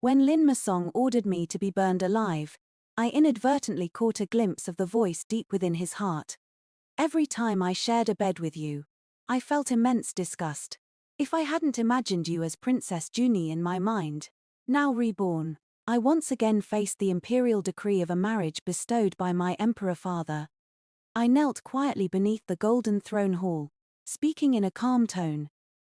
When Lin Musong ordered me to be burned alive, I inadvertently caught a glimpse of the voice deep within his heart. Every time I shared a bed with you, I felt immense disgust. If I hadn't imagined you as Princess Junyi in my mind, now reborn, I once again faced the imperial decree of a marriage bestowed by my emperor father. I knelt quietly beneath the golden throne hall, speaking in a calm tone.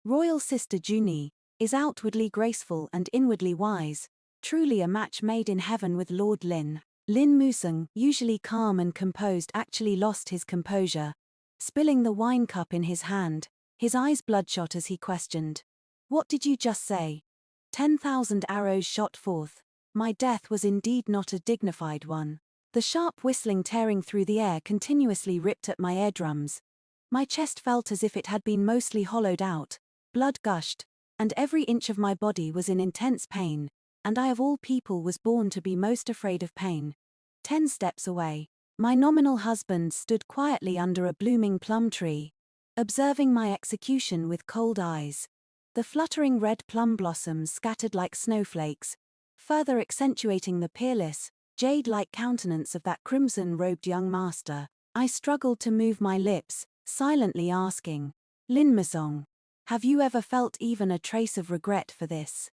Royal sister Junyi is outwardly graceful and inwardly wise, truly a match made in heaven with Lord Lin. Lin Musong, usually calm and composed, actually lost his composure, spilling the wine cup in his hand, his eyes bloodshot as he questioned. "What did you just say?" 10,000 arrows shot forth. My death was indeed not a dignified one. The sharp whistling tearing through the air continuously ripped at my eardrums. My chest felt as if it had been mostly hollowed out, blood gushed, and every inch of my body was in intense pain, and I of all people was born to be most afraid of pain. 10 steps away, my nominal husband stood quietly under a blooming plum tree, observing my execution with cold eyes. The fluttering red plum blossoms scattered like snowflakes, further accentuating the peerless, jade-like countenance of that crimson-robed young master. I struggled to move my lips, silently asking, "Lin Musong, have you ever felt even a trace of regret for this?"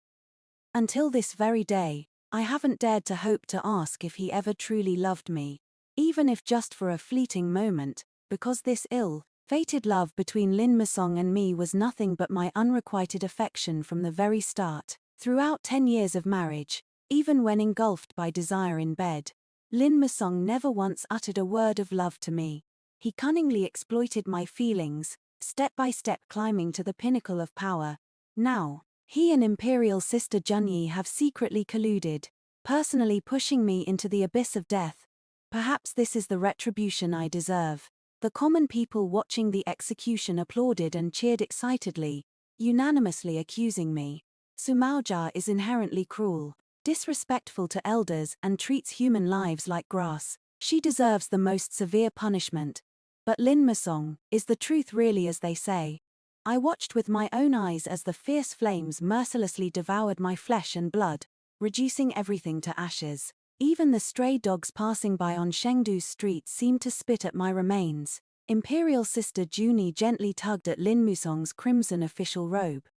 Until this very day, I haven't dared to hope to ask if he ever truly loved me, even if just for a fleeting moment, because this ill-fated love between Lin Musong and me was nothing but my unrequited affection from the very start. Throughout 10 years of marriage, even when engulfed by desire in bed, Lin Musong never once uttered a word of love to me. He cunningly exploited my feelings, step by step climbing to the pinnacle of power. Now, he and imperial sister Junyi have secretly colluded, personally pushing me into the abyss of death. Perhaps this is the retribution I deserve. The common people watching the execution applauded and cheered excitedly, unanimously accusing me. Su Miaojia is inherently cruel, disrespectful to elders, and treats human lives like grass. She deserves the most severe punishment. But Lin Musong, is the truth really as they say? I watched with my own eyes as the fierce flames mercilessly devoured my flesh and blood, reducing everything to ashes. Even the stray dogs passing by on Chengdu's streets seemed to spit at my remains. Imperial sister Junyi gently tugged at Lin Musong's crimson official robe,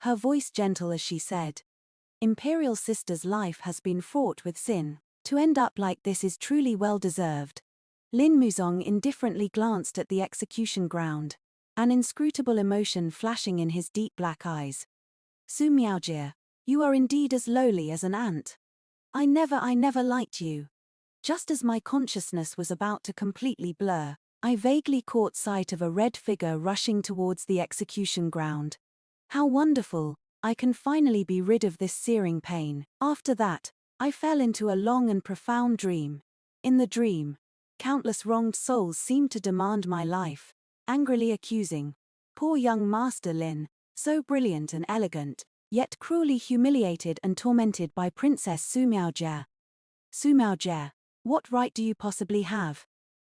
her voice gentle as she said, "Imperial sister's life has been fraught with sin. To end up like this is truly well-deserved." Lin Musong indifferently glanced at the execution ground, an inscrutable emotion flashing in his deep black eyes. "Su Miaojia, you are indeed as lowly as an ant. I never liked you." Just as my consciousness was about to completely blur, I vaguely caught sight of a red figure rushing towards the execution ground. How wonderful, I can finally be rid of this searing pain. After that, I fell into a long and profound dream. In the dream, countless wronged souls seemed to demand my life, angrily accusing poor young Master Lin, so brilliant and elegant, yet cruelly humiliated and tormented by Princess Su Miaojia. Su Miaojia, what right do you possibly have?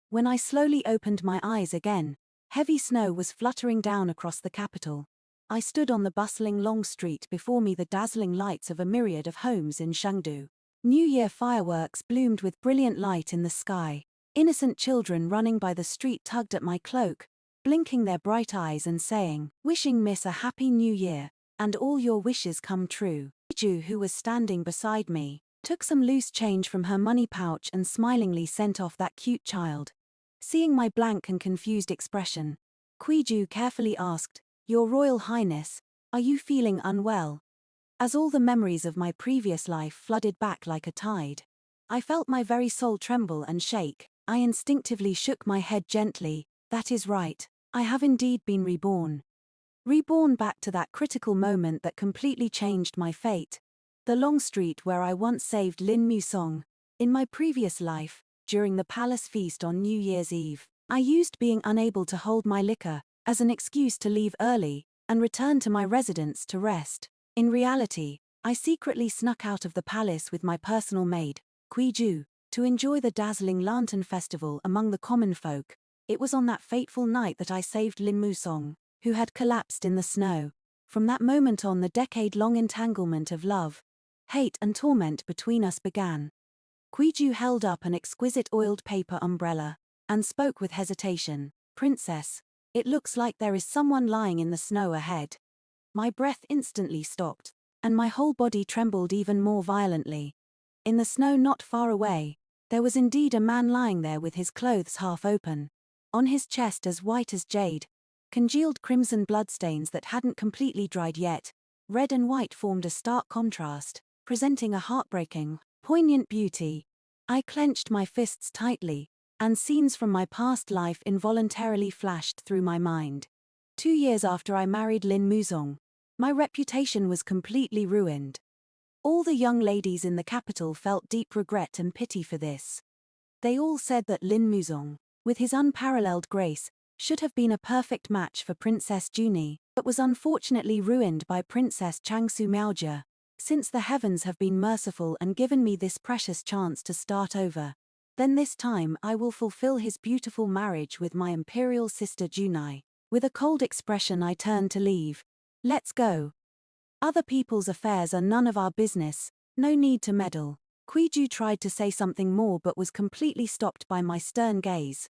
When I slowly opened my eyes again, heavy snow was fluttering down across the capital. I stood on the bustling long street, before me the dazzling lights of a myriad of homes in Chengdu. New Year fireworks bloomed with brilliant light in the sky. Innocent children running by the street tugged at my cloak, blinking their bright eyes and saying, "Wishing Miss a Happy New Year, and all your wishes come true." Ju, who was standing beside me, took some loose change from her money pouch and smilingly sent off that cute child. Seeing my blank and confused expression, Ju carefully asked, "Your Royal Highness, are you feeling unwell?" As all the memories of my previous life flooded back like a tide, I felt my very soul tremble and shake. I instinctively shook my head gently. That is right, I have indeed been reborn. Reborn back to that critical moment that completely changed my fate. The long street where I once saved Lin Musong. In my previous life, during the palace feast on New Year's Eve, I used being unable to hold my liquor as an excuse to leave early and return to my residence to rest. In reality, I secretly snuck out of the palace with my personal maid, Ju, to enjoy the dazzling lantern festival among the common folk. It was on that fateful night that I saved Lin Musong, who had collapsed in the snow. From that moment on, the decade-long entanglement of love, hate and torment between us began. Kwiju held up an exquisite oiled paper umbrella and spoke with hesitation. Princess, it looks like there is someone lying in the snow ahead. My breath instantly stopped, and my whole body trembled even more violently. In the snow not far away, there was indeed a man lying there with his clothes half open. On his chest as white as jade, congealed crimson bloodstains that hadn't completely dried yet, red and white formed a stark contrast, presenting a heartbreaking, poignant beauty. I clenched my fists tightly, and scenes from my past life involuntarily flashed through my mind. 2 years after I married Lin Musong, my reputation was completely ruined. All the young ladies in the capital felt deep regret and pity for this. They all said that Lin Musong, with his unparalleled grace, should have been a perfect match for Princess Junyi, but was unfortunately ruined by Princess Su Miaojia. Since the heavens have been merciful and given me this precious chance to start over, then this time I will fulfill his beautiful marriage with my imperial sister Junyi. With a cold expression I turned to leave. Let's go. Other people's affairs are none of our business, no need to meddle. Kwiju tried to say something more but was completely stopped by my stern gaze.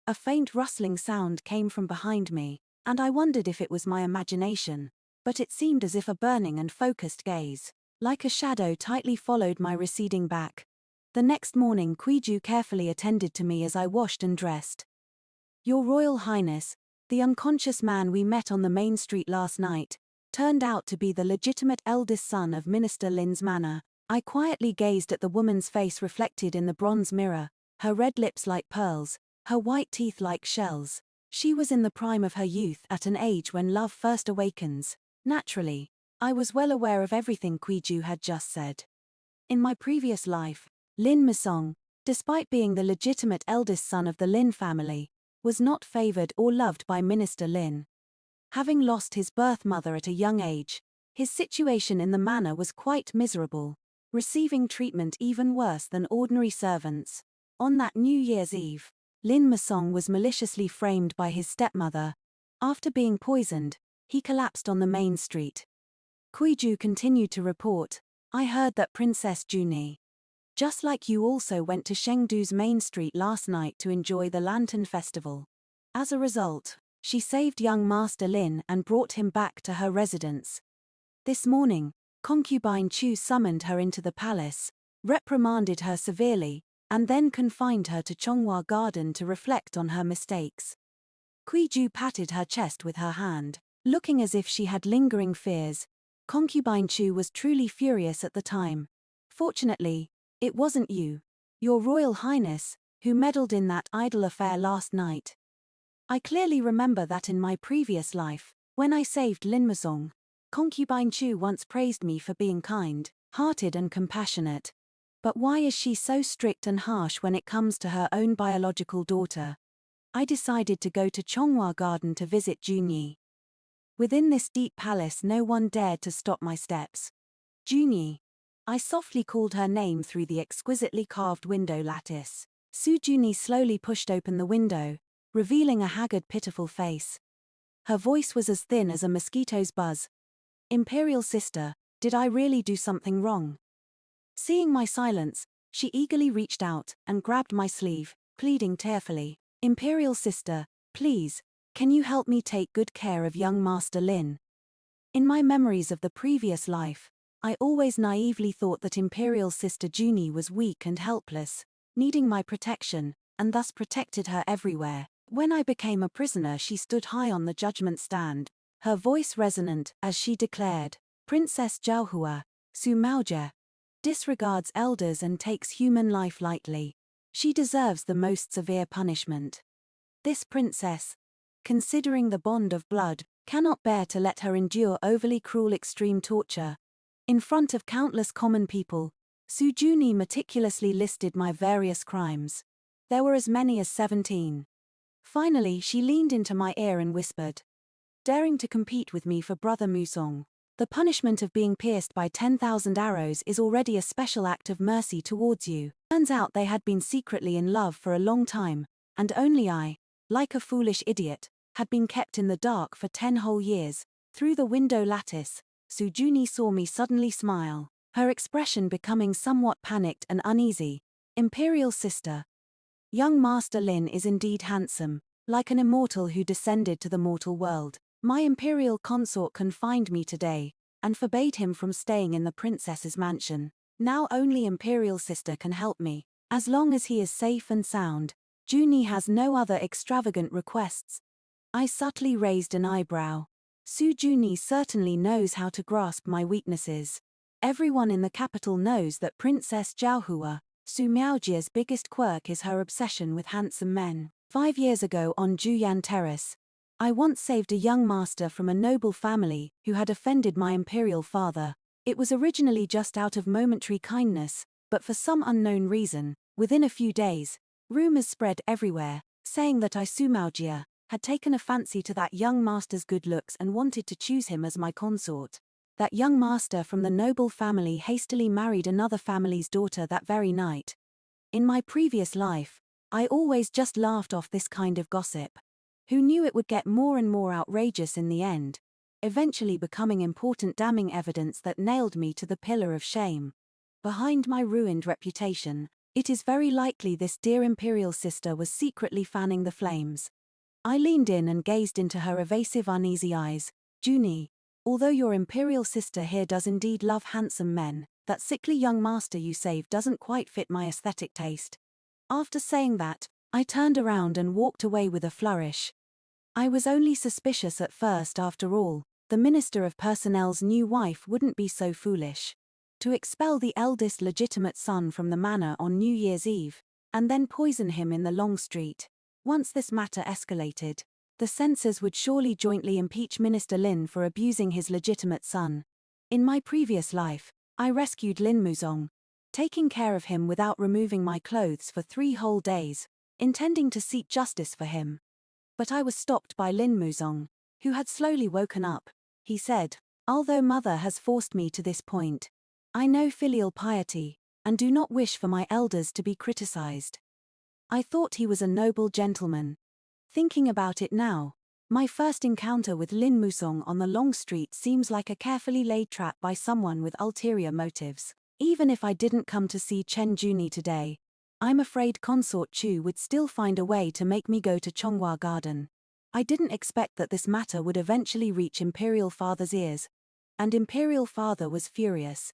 A faint rustling sound came from behind me, and I wondered if it was my imagination, but it seemed as if a burning and focused gaze, like a shadow, tightly followed my receding back. The next morning Kwiju carefully attended to me as I washed and dressed. Your Royal Highness, the unconscious man we met on the main street last night, turned out to be the legitimate eldest son of Minister Lin's manor. I quietly gazed at the woman's face reflected in the bronze mirror, her red lips like pearls, her white teeth like shells. She was in the prime of her youth, at an age when love first awakens. Naturally, I was well aware of everything Kwiju had just said. In my previous life, Lin Musong, despite being the legitimate eldest son of the Lin family, was not favored or loved by Minister Lin. Having lost his birth mother at a young age, his situation in the manor was quite miserable, receiving treatment even worse than ordinary servants. On that New Year's Eve, Lin Musong was maliciously framed by his stepmother. After being poisoned, he collapsed on the main street. Kwiju continued to report, I heard that Princess Junyi, just like you, also went to Chengdu's main street last night to enjoy the Lantern Festival. As a result, she saved young Master Lin and brought him back to her residence. This morning, concubine Chu summoned her into the palace, reprimanded her severely, and then confined her to Zhaohua garden to reflect on her mistakes. Kwiju patted her chest with her hand, looking as if she had lingering fears. Concubine Chu was truly furious at the time. Fortunately, it wasn't you, Your Royal Highness, who meddled in that idle affair last night. I clearly remember that in my previous life, when I saved Lin Musong, concubine Chu once praised me for being kind-hearted and compassionate. But why is she so strict and harsh when it comes to her own biological daughter? I decided to go to Zhaohua Garden to visit Junyi. Within this deep palace no one dared to stop my steps. Junyi. I softly called her name through the exquisitely carved window lattice. Su Junyi slowly pushed open the window, revealing a haggard, pitiful face. Her voice was as thin as a mosquito's buzz. Imperial sister, did I really do something wrong? Seeing my silence, she eagerly reached out and grabbed my sleeve, pleading tearfully, Imperial sister, please, can you help me take good care of young Master Lin? In my memories of the previous life, I always naively thought that Imperial sister Junyi was weak and helpless, needing my protection, and thus protected her everywhere. When I became a prisoner, she stood high on the judgment stand, her voice resonant as she declared, Princess Zhaohua, Su Miaojia, disregards elders and takes human life lightly. She deserves the most severe punishment. This princess, considering the bond of blood, cannot bear to let her endure overly cruel extreme torture. In front of countless common people, Su Junyi meticulously listed my various crimes. There were as many as 17. Finally, she leaned into my ear and whispered, daring to compete with me for Brother Musong. The punishment of being pierced by 10,000 arrows is already a special act of mercy towards you. Turns out they had been secretly in love for a long time, and only I, like a foolish idiot, had been kept in the dark for 10 whole years. Through the window lattice, Su Junyi saw me suddenly smile. her expression becoming somewhat panicked and uneasy. Imperial sister. Young Master Lin is indeed handsome, like an immortal who descended to the mortal world. My imperial consort confined me today, and forbade him from staying in the princess's mansion. Now only imperial sister can help me. As long as he is safe and sound, Junyi has no other extravagant requests. I subtly raised an eyebrow. Su Junyi certainly knows how to grasp my weaknesses. Everyone in the capital knows that Princess Zhaohua, Su Miaojia's biggest quirk is her obsession with handsome men. 5 years ago on Juyan Terrace, I once saved a young master from a noble family who had offended my imperial father. It was originally just out of momentary kindness, but for some unknown reason, within a few days, rumors spread everywhere, saying that Su Miaojia had taken a fancy to that young master's good looks and wanted to choose him as my consort. That young master from the noble family hastily married another family's daughter that very night. In my previous life, I always just laughed off this kind of gossip. Who knew it would get more and more outrageous in the end, eventually becoming important damning evidence that nailed me to the pillar of shame. Behind my ruined reputation, it is very likely this dear imperial sister was secretly fanning the flames. I leaned in and gazed into her evasive uneasy eyes. Junyi, although your imperial sister here does indeed love handsome men, that sickly young master you saved doesn't quite fit my aesthetic taste. After saying that, I turned around and walked away with a flourish. I was only suspicious at first. After all, the Minister of Personnel's new wife wouldn't be so foolish to expel the eldest legitimate son from the manor on New Year's Eve, and then poison him in the Long Street. Once this matter escalated, the censors would surely jointly impeach Minister Lin for abusing his legitimate son. In my previous life, I rescued Lin Musong, taking care of him without removing my clothes for 3 whole days, intending to seek justice for him. But I was stopped by Lin Musong, who had slowly woken up. He said, "Although mother has forced me to this point, I know filial piety, and do not wish for my elders to be criticized." I thought he was a noble gentleman. Thinking about it now, my first encounter with Lin Musong on the Long Street seems like a carefully laid trap by someone with ulterior motives. Even if I didn't come to see Chen Junyi today, I'm afraid Consort Chu would still find a way to make me go to Zhonghua Garden. I didn't expect that this matter would eventually reach Imperial Father's ears, and Imperial Father was furious.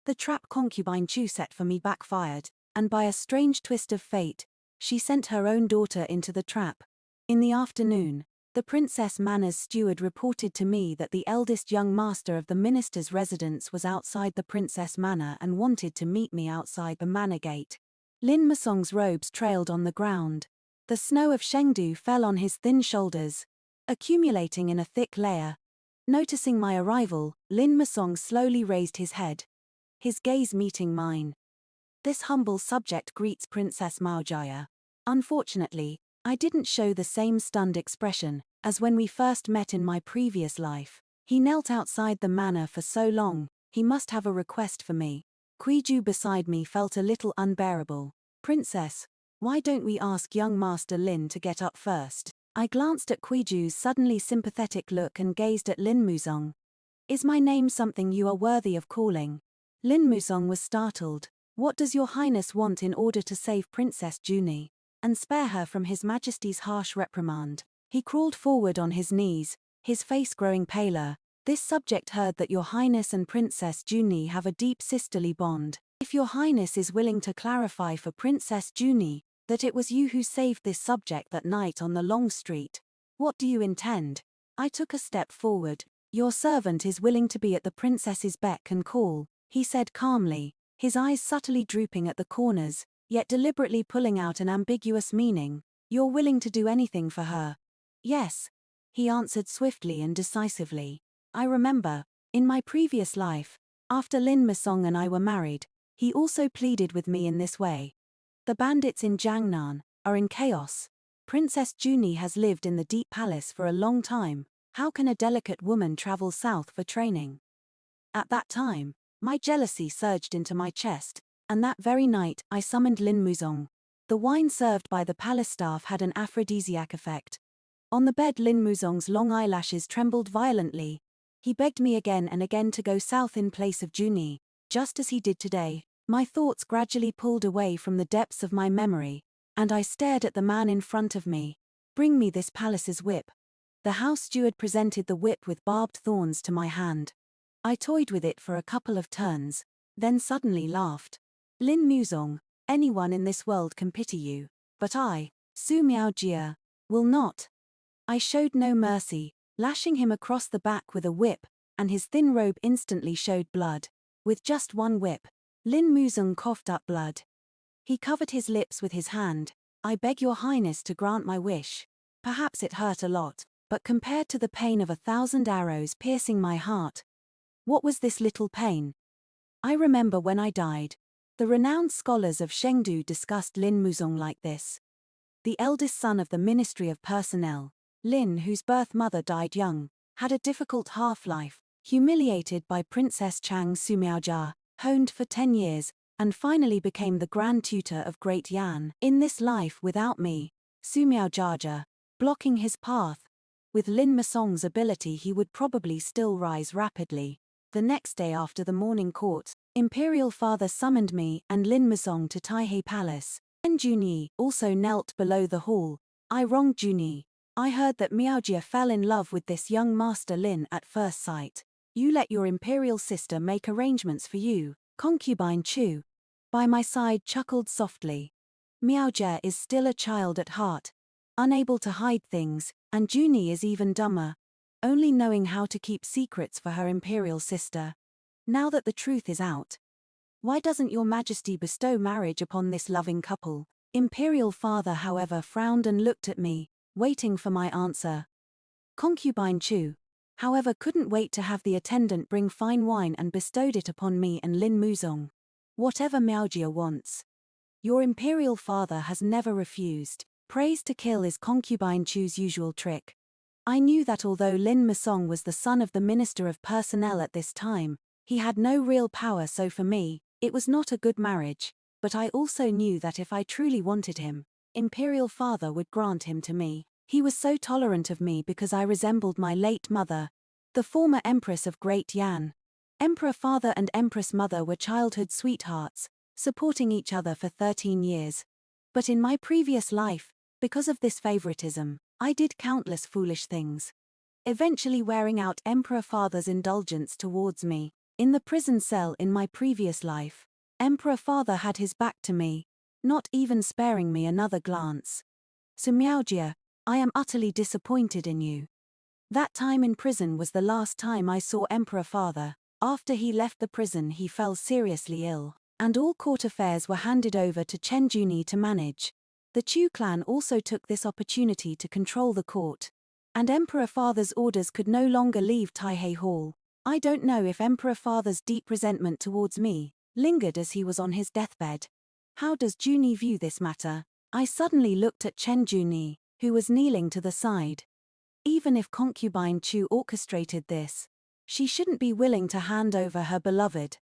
The trap concubine Chu set for me backfired, and by a strange twist of fate, she sent her own daughter into the trap. In the afternoon, the Princess Manor's steward reported to me that the eldest young master of the minister's residence was outside the Princess Manor and wanted to meet me outside the manor gate. Lin Musong's robes trailed on the ground. The snow of Chengdu fell on his thin shoulders, accumulating in a thick layer. Noticing my arrival, Lin Musong slowly raised his head, his gaze meeting mine. This humble subject greets Princess Miaojia. Unfortunately, I didn't show the same stunned expression as when we first met in my previous life. He knelt outside the manor for so long, he must have a request for me. Kuiju beside me felt a little unbearable. "Princess, why don't we ask young Master Lin to get up first?" I glanced at Kuiju's suddenly sympathetic look and gazed at Lin Musong. "Is my name something you are worthy of calling?" Lin Musong was startled. "What does your highness want in order to save Princess Junyi and spare her from His Majesty's harsh reprimand?" He crawled forward on his knees, his face growing paler. "This subject heard that your highness and Princess Junyi have a deep sisterly bond. If your highness is willing to clarify for Princess Junyi that it was you who saved this subject that night on the Long Street, what do you intend?" I took a step forward. "Your servant is willing to be at the princess's beck and call," he said calmly, his eyes subtly drooping at the corners, yet deliberately pulling out an ambiguous meaning. "You're willing to do anything for her?" "Yes," he answered swiftly and decisively. I remember, in my previous life, after Lin Musong and I were married, he also pleaded with me in this way. "The bandits in Jiangnan are in chaos. Princess Junyi has lived in the Deep Palace for a long time. How can a delicate woman travel south for training?" At that time, my jealousy surged into my chest, and that very night I summoned Lin Musong. The wine served by the palace staff had an aphrodisiac effect. On the bed, Lin Musong's long eyelashes trembled violently. He begged me again and again to go south in place of Junyi. just as he did today. My thoughts gradually pulled away from the depths of my memory, and I stared at the man in front of me. Bring me this palace's whip. The house steward presented the whip with barbed thorns to my hand. I toyed with it for a couple of turns, then suddenly laughed. Lin Musong, anyone in this world can pity you, but I, Su Miaojia, will not. I showed no mercy, lashing him across the back with a whip, and his thin robe instantly showed blood. With just one whip, Lin Musong coughed up blood. He covered his lips with his hand. I beg your highness to grant my wish. Perhaps it hurt a lot, but compared to the pain of 1,000 arrows piercing my heart, what was this little pain? I remember when I died. The renowned scholars of Chengdu discussed Lin Musong like this. The eldest son of the Ministry of Personnel, Lin, whose birth mother died young, had a difficult half-life, humiliated by Princess Su Miaojia, honed for 10 years, and finally became the grand tutor of Great Yan. In this life without me, Su Miaojia, blocking his path. With Lin Musong's ability he would probably still rise rapidly. The next day after the morning court, Imperial Father summoned me and Lin Musong to Taihei Palace. Junyi also knelt below the hall. I wronged Junyi. I heard that Miaojia fell in love with this young master Lin at first sight. You let your imperial sister make arrangements for you. Concubine Chu, by my side, chuckled softly. Miaojia is still a child at heart, unable to hide things, and Junyi is even dumber, only knowing how to keep secrets for her imperial sister. Now that the truth is out, why doesn't your majesty bestow marriage upon this loving couple? Imperial father, however, frowned and looked at me, waiting for my answer. Concubine Chu, however, couldn't wait to have the attendant bring fine wine and bestowed it upon me and Lin Musong. Whatever Miaojia wants. Your imperial father has never refused. Praise to kill is concubine Chu's usual trick. I knew that although Lin Musong was the son of the Minister of Personnel at this time, he had no real power, so for me, it was not a good marriage, but I also knew that if I truly wanted him, imperial father would grant him to me. He was so tolerant of me because I resembled my late mother, the former empress of Great Yan. Emperor father and empress mother were childhood sweethearts, supporting each other for 13 years. But in my previous life, because of this favoritism, I did countless foolish things, eventually wearing out emperor father's indulgence towards me. In the prison cell in my previous life, emperor father had his back to me, not even sparing me another glance. Su Miaojia, I am utterly disappointed in you. That time in prison was the last time I saw emperor father. After he left the prison he fell seriously ill, and all court affairs were handed over to Chen Junyi to manage. The Chu clan also took this opportunity to control the court, and emperor father's orders could no longer leave Taihei Hall. I don't know if emperor father's deep resentment towards me lingered as he was on his deathbed. How does Junyi view this matter? I suddenly looked at Chen Junyi, who was kneeling to the side. Even if concubine Chu orchestrated this, she shouldn't be willing to hand over her beloved.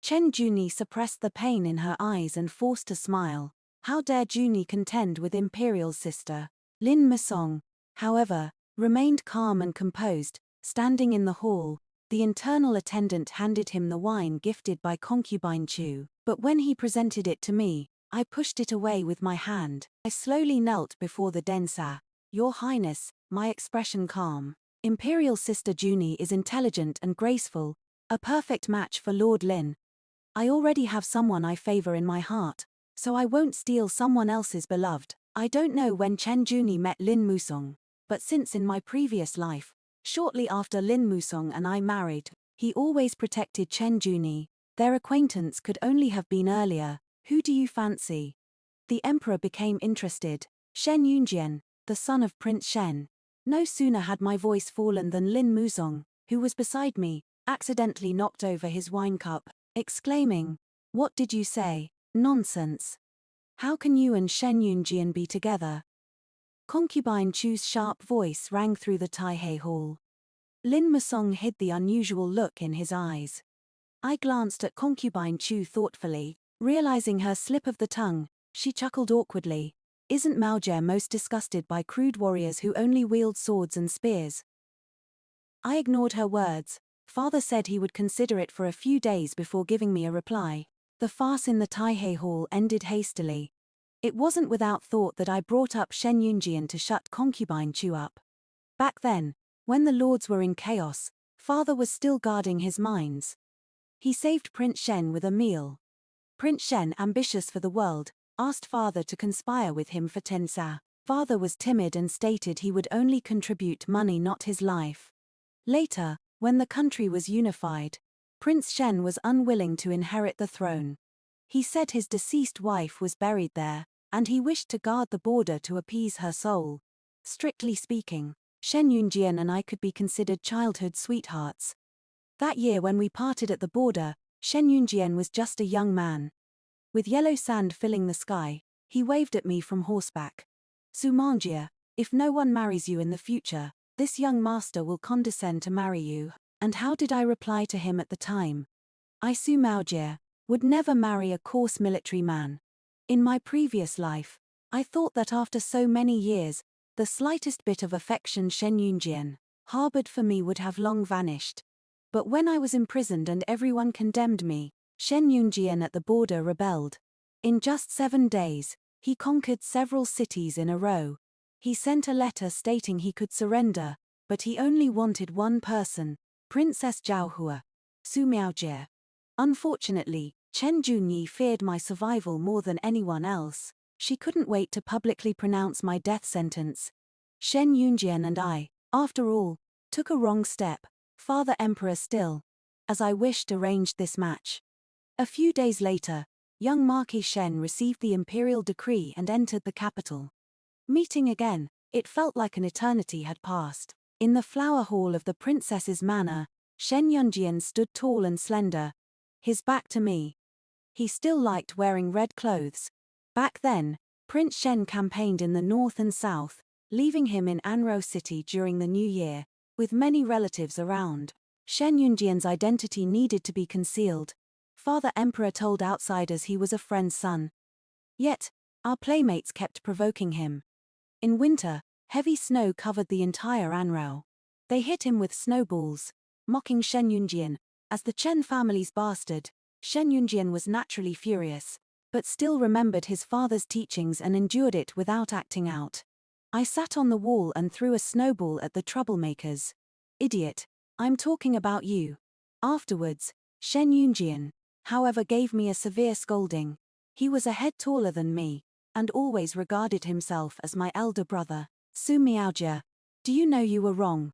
Chen Junyi suppressed the pain in her eyes and forced a smile. How dare Junyi contend with imperial sister? Lin Musong, however, remained calm and composed, standing in the hall. The internal attendant handed him the wine gifted by concubine Chu, but when he presented it to me, I pushed it away with my hand. I slowly knelt before the densa. Your Highness, my expression calm. Imperial sister Junyi is intelligent and graceful, a perfect match for Lord Lin. I already have someone I favor in my heart, so I won't steal someone else's beloved. I don't know when Chen Junyi met Lin Musong, but since in my previous life, shortly after Lin Musong and I married, he always protected Chen Junyi. Their acquaintance could only have been earlier. Who do you fancy? The emperor became interested. Shen Yunjian, the son of Prince Shen. No sooner had my voice fallen than Lin Musong, who was beside me, accidentally knocked over his wine cup, exclaiming, "What did you say? Nonsense. How can you and Shen Yunjian be together?" Concubine Chu's sharp voice rang through the Taihei Hall. Lin Musong hid the unusual look in his eyes. I glanced at concubine Chu thoughtfully. Realizing her slip of the tongue, she chuckled awkwardly. Isn't Miaojia most disgusted by crude warriors who only wield swords and spears? I ignored her words, Father said he would consider it for a few days before giving me a reply. The farce in the Taihei Hall ended hastily. It wasn't without thought that I brought up Shen Yunjian to shut concubine Chu up. Back then, when the lords were in chaos, Father was still guarding his mines. He saved Prince Shen with a meal. Prince Shen, ambitious for the world, asked Father to conspire with him for Tensa. Father was timid and stated he would only contribute money, not his life. Later, when the country was unified, Prince Shen was unwilling to inherit the throne. He said his deceased wife was buried there, and he wished to guard the border to appease her soul. Strictly speaking, Shen Yunjian and I could be considered childhood sweethearts. That year when we parted at the border, Shen Yunjian was just a young man. With yellow sand filling the sky, he waved at me from horseback. Su Miaojia, if no one marries you in the future, this young master will condescend to marry you. And how did I reply to him at the time? I, Su Miaojia, would never marry a coarse military man. In my previous life, I thought that after so many years, the slightest bit of affection Shen Yunjian harbored for me would have long vanished. But when I was imprisoned and everyone condemned me, Shen Yunjian at the border rebelled. In just 7 days, he conquered several cities in a row. He sent a letter stating he could surrender, but he only wanted one person, Princess Zhaohua, Su Miaojia. Unfortunately, Chen Junyi feared my survival more than anyone else. She couldn't wait to publicly pronounce my death sentence. Shen Yunjian and I, after all, took a wrong step, Father Emperor still, as I wished arranged this match. A few days later, young Marquis Shen received the imperial decree and entered the capital. Meeting again, it felt like an eternity had passed. In the flower hall of the princess's manor, Shen Yunjian stood tall and slender, his back to me. He still liked wearing red clothes. Back then, Prince Shen campaigned in the north and south, leaving him in Anro City during the new year, with many relatives around. Shen Yunjian's identity needed to be concealed. Father Emperor told outsiders he was a friend's son. Yet, our playmates kept provoking him. In winter, heavy snow covered the entire Anrao. They hit him with snowballs, mocking Shen Yunjian. As the Chen family's bastard, Shen Yunjian was naturally furious, but still remembered his father's teachings and endured it without acting out. I sat on the wall and threw a snowball at the troublemakers. Idiot, I'm talking about you. Afterwards, Shen Yunjian, however, gave me a severe scolding. He was a head taller than me, and always regarded himself as my elder brother. Su Miaojia, do you know you were wrong?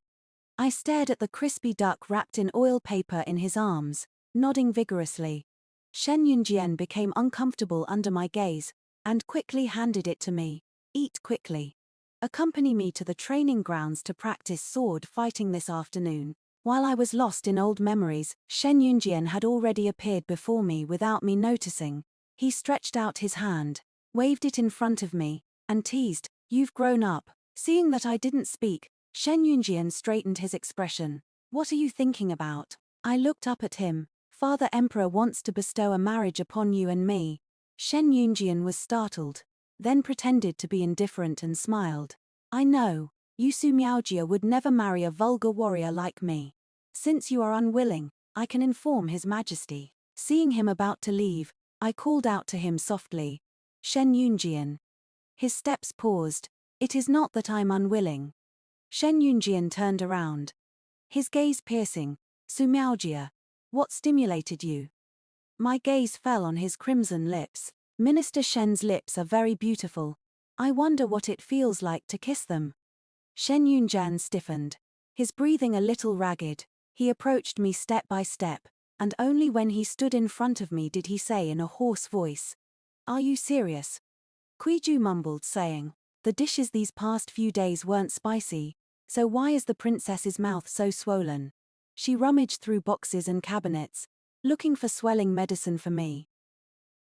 I stared at the crispy duck wrapped in oil paper in his arms, nodding vigorously. Shen Yunjian became uncomfortable under my gaze, and quickly handed it to me. Eat quickly. Accompany me to the training grounds to practice sword fighting this afternoon. While I was lost in old memories, Shen Yunjian had already appeared before me without me noticing. He stretched out his hand, waved it in front of me, and teased, "You've grown up." Seeing that I didn't speak, Shen Yunjian straightened his expression. "What are you thinking about?" I looked up at him. "Father Emperor wants to bestow a marriage upon you and me." Shen Yunjian was startled, then pretended to be indifferent and smiled. "I know, you Su Miaojia would never marry a vulgar warrior like me. Since you are unwilling, I can inform His Majesty." Seeing him about to leave, I called out to him softly, "Shen Yunjian." His steps paused. "It is not that I'm unwilling." Shen Yunjian turned around, his gaze piercing. "Su Miaojia, what stimulated you?" My gaze fell on his crimson lips. "Minister Shen's lips are very beautiful. I wonder what it feels like to kiss them." Shen Yunjian stiffened, his breathing a little ragged. He approached me step by step, and only when he stood in front of me did he say in a hoarse voice, "Are you serious?" Kuiju mumbled, saying, "The dishes these past few days weren't spicy, so why is the princess's mouth so swollen?" She rummaged through boxes and cabinets, looking for swelling medicine for me.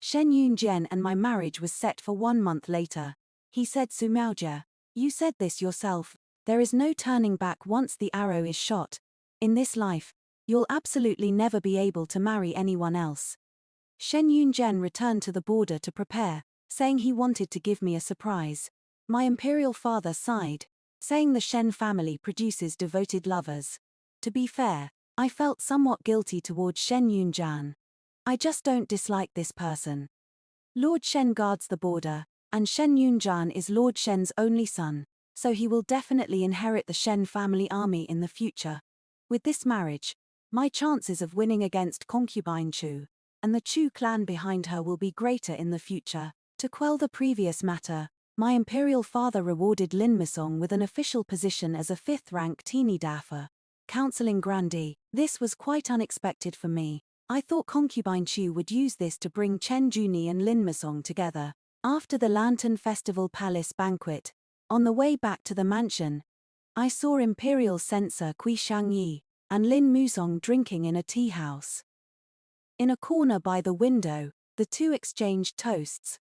Shen Yunjian and my marriage was set for 1 month later. He said, "Su Miaojia, you said this yourself, there is no turning back once the arrow is shot. In this life, you'll absolutely never be able to marry anyone else." Shen Yunjian returned to the border to prepare, saying he wanted to give me a surprise. My imperial father sighed, saying the Shen family produces devoted lovers. To be fair, I felt somewhat guilty towards Shen Yunjian. I just don't dislike this person. Lord Shen guards the border, and Shen Yunjian is Lord Shen's only son, so he will definitely inherit the Shen family army in the future. With this marriage, my chances of winning against concubine Chu and the Chu clan behind her will be greater in the future. To quell the previous matter, my imperial father rewarded Lin Musong with an official position as a 5th-rank teeny daffer, counseling grandee. This was quite unexpected for me. I thought concubine Chu would use this to bring Chen Junyi and Lin Musong together. After the Lantern Festival Palace banquet, on the way back to the mansion, I saw Imperial Censor Kui Shangyi and Lin Musong drinking in a tea house. In a corner by the window, the two exchanged toasts.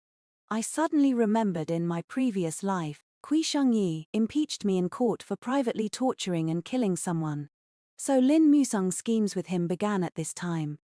I suddenly remembered in my previous life, Kui Shangyi impeached me in court for privately torturing and killing someone. So Lin Musong's schemes with him began at this time.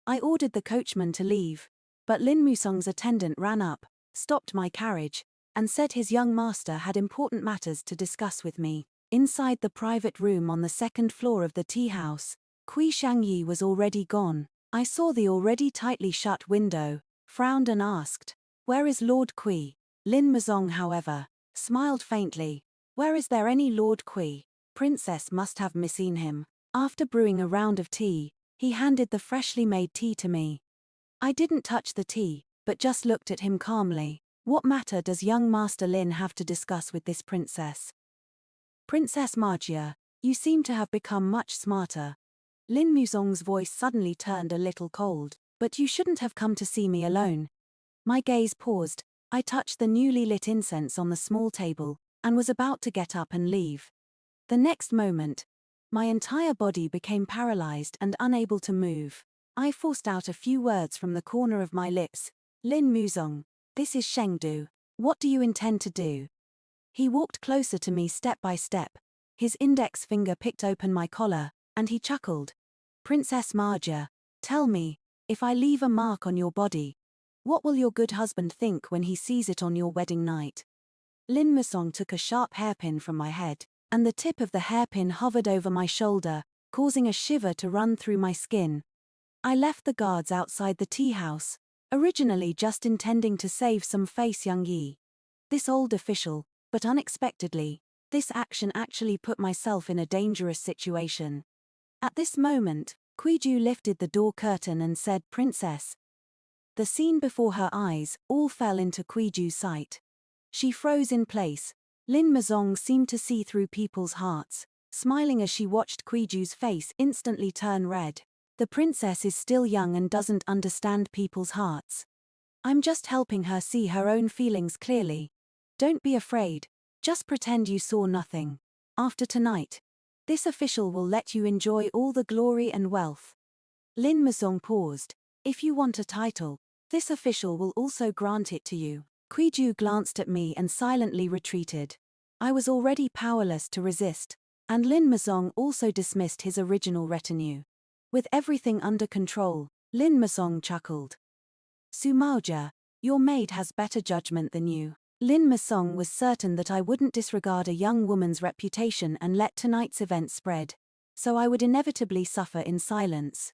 I ordered the coachman to leave, but Lin Musong's attendant ran up, stopped my carriage, and said his young master had important matters to discuss with me. Inside the private room on the 2nd floor of the tea house, Kui Shangyi was already gone. I saw the already tightly shut window, frowned and asked, "Where is Lord Kui?" Lin Musong, however, smiled faintly. "Where is there any Lord Kui? Princess must have misseen him." After brewing a round of tea, he handed the freshly made tea to me. I didn't touch the tea, but just looked at him calmly. What matter does young Master Lin have to discuss with this princess? Princess Maojia, you seem to have become much smarter. Lin Musong's voice suddenly turned a little cold. But you shouldn't have come to see me alone. My gaze paused. I touched the newly lit incense on the small table, and was about to get up and leave. The next moment, my entire body became paralyzed and unable to move. I forced out a few words from the corner of my lips. "Lin Musong, this is Shengdu. What do you intend to do?" He walked closer to me step by step. His index finger picked open my collar, and he chuckled. "Princess Maojia, tell me, if I leave a mark on your body, what will your good husband think when he sees it on your wedding night?" Lin Musong took a sharp hairpin from my head, and the tip of the hairpin hovered over my shoulder, causing a shiver to run through my skin. I left the guards outside the tea house, originally just intending to save some face young Yi. This old official, but unexpectedly, this action actually put myself in a dangerous situation. At this moment, Kuiju lifted the door curtain and said, "Princess." The scene before her eyes all fell into Kuiju's sight. She froze in place. Lin Musong seemed to see through people's hearts, smiling as she watched Kuiju's face instantly turn red. The princess is still young and doesn't understand people's hearts. I'm just helping her see her own feelings clearly. Don't be afraid, just pretend you saw nothing. After tonight, this official will let you enjoy all the glory and wealth. Lin Musong paused. If you want a title, this official will also grant it to you. Kuiju glanced at me and silently retreated. I was already powerless to resist, and Lin Musong also dismissed his original retinue. With everything under control, Lin Musong chuckled. "Su Miaojia, your maid has better judgment than you." Lin Musong was certain that I wouldn't disregard a young woman's reputation and let tonight's event spread, so I would inevitably suffer in silence.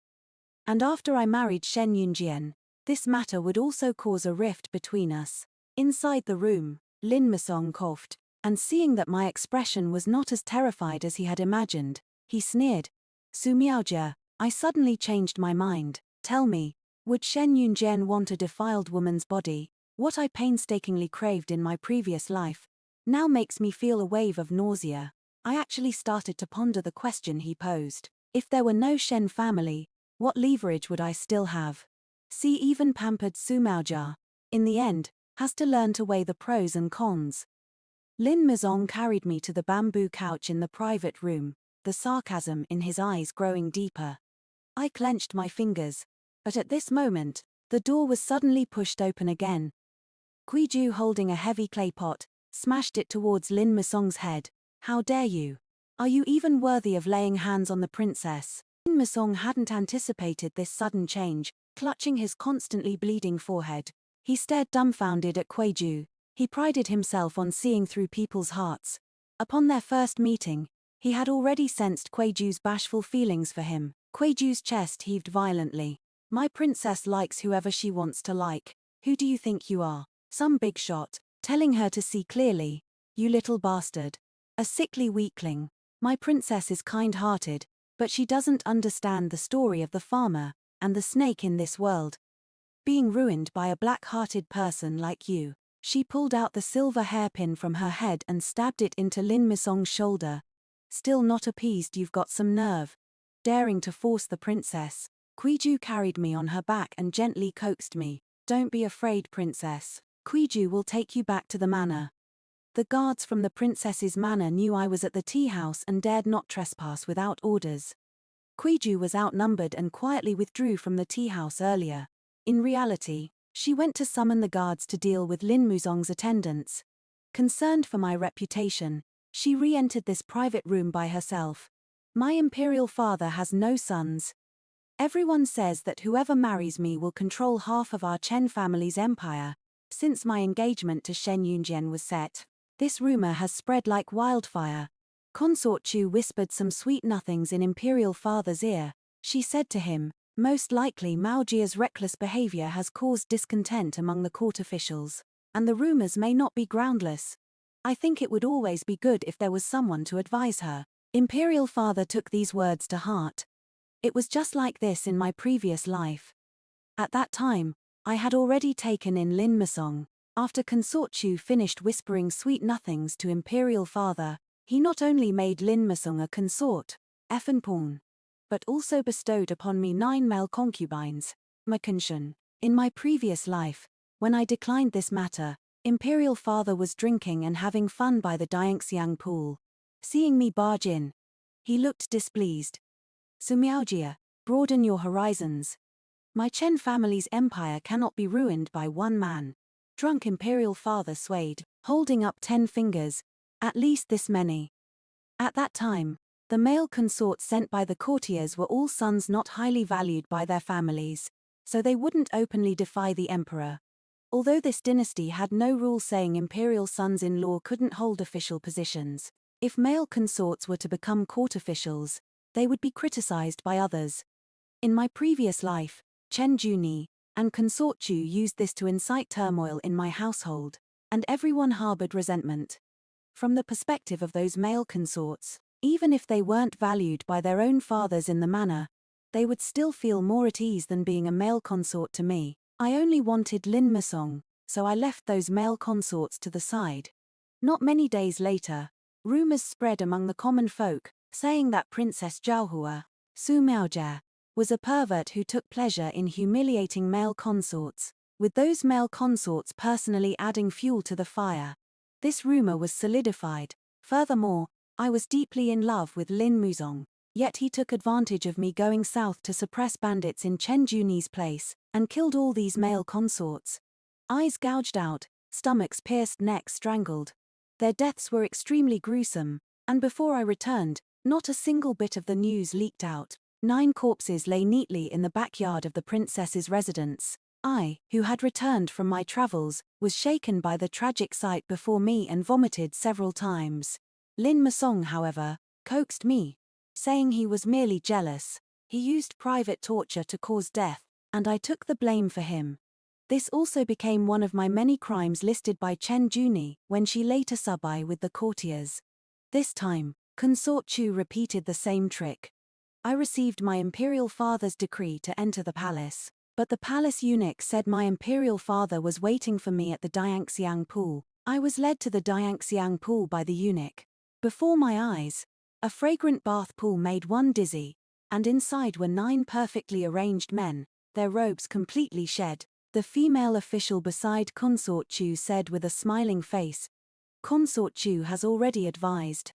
And after I married Shen Yunjian, this matter would also cause a rift between us. Inside the room, Lin Musong coughed, and seeing that my expression was not as terrified as he had imagined, he sneered. "Su Miaojia, I suddenly changed my mind. Tell me, would Shen Yunjian want a defiled woman's body? What I painstakingly craved in my previous life now makes me feel a wave of nausea." I actually started to ponder the question he posed. If there were no Shen family, what leverage would I still have? See, even pampered Su Miaojia, in the end, has to learn to weigh the pros and cons. Lin Musong carried me to the bamboo couch in the private room, the sarcasm in his eyes growing deeper. I clenched my fingers, but at this moment, the door was suddenly pushed open again. Kuiju, holding a heavy clay pot, smashed it towards Lin Musong's head. "How dare you? Are you even worthy of laying hands on the princess?" Lin Musong hadn't anticipated this sudden change. Clutching his constantly bleeding forehead, he stared dumbfounded at Kuiju. He prided himself on seeing through people's hearts. Upon their first meeting, he had already sensed Kuiju's bashful feelings for him. Kuiju's chest heaved violently. My princess likes whoever she wants to like. Who do you think you are? Some big shot, telling her to see clearly. You little bastard. A sickly weakling. My princess is kind-hearted, but she doesn't understand the story of the farmer and the snake in this world. Being ruined by a black-hearted person like you. She pulled out the silver hairpin from her head and stabbed it into Lin Musong's shoulder. Still not appeased, you've got some nerve. Daring to force the princess. Kuiju carried me on her back and gently coaxed me. Don't be afraid, princess. Kuiju will take you back to the manor. The guards from the princess's manor knew I was at the tea house and dared not trespass without orders. Kuiju was outnumbered and quietly withdrew from the tea house earlier. In reality, she went to summon the guards to deal with Lin Musong's attendants. Concerned for my reputation, she re-entered this private room by herself. My imperial father has no sons. Everyone says that whoever marries me will control half of our Chen family's empire. Since my engagement to Shen Yunjian was set, this rumor has spread like wildfire. Consort Chu whispered some sweet nothings in imperial father's ear. She said to him, most likely Miaojia's reckless behavior has caused discontent among the court officials, and the rumors may not be groundless. I think it would always be good if there was someone to advise her. Imperial father took these words to heart. It was just like this in my previous life. At that time, I had already taken in Lin Musong. After Consort Chu finished whispering sweet nothings to imperial father, he not only made Lin Musong a consort, pawn, but also bestowed upon me 9 male concubines. Makunshan. In my previous life, when I declined this matter, imperial father was drinking and having fun by the Dianxiang pool. Seeing me barge in, he looked displeased. Su Miaojia, broaden your horizons. My Chen family's empire cannot be ruined by one man. Drunk imperial father swayed, holding up 10 fingers, at least this many. At that time, the male consorts sent by the courtiers were all sons not highly valued by their families, so they wouldn't openly defy the emperor. Although this dynasty had no rule saying imperial sons-in-law couldn't hold official positions, if male consorts were to become court officials, they would be criticized by others. In my previous life, Chen Junyi and Consort Chu used this to incite turmoil in my household, and everyone harbored resentment. From the perspective of those male consorts, even if they weren't valued by their own fathers in the manor, they would still feel more at ease than being a male consort to me. I only wanted Lin Musong, so I left those male consorts to the side. Not many days later, rumors spread among the common folk, saying that Princess Zhaohua, Su Miaojia, was a pervert who took pleasure in humiliating male consorts, with those male consorts personally adding fuel to the fire. This rumor was solidified. Furthermore, I was deeply in love with Lin Musong, yet he took advantage of me going south to suppress bandits in Chen Junyi's place, and killed all these male consorts. Eyes gouged out, stomachs pierced, necks strangled. Their deaths were extremely gruesome, and before I returned, not a single bit of the news leaked out. 9 corpses lay neatly in the backyard of the princess's residence. I, who had returned from my travels, was shaken by the tragic sight before me and vomited several times. Lin Musong, however, coaxed me, saying he was merely jealous. He used private torture to cause death, and I took the blame for him. This also became one of my many crimes listed by Chen Junyi when she later subi with the courtiers. This time, Consort Chu repeated the same trick. I received my imperial father's decree to enter the palace, but the palace eunuch said my imperial father was waiting for me at the Dianxiang pool. I was led to the Dianxiang pool by the eunuch. Before my eyes, a fragrant bath pool made one dizzy, and inside were 9 perfectly arranged men, their robes completely shed. The female official beside Consort Chu said with a smiling face, Consort Chu has already advised.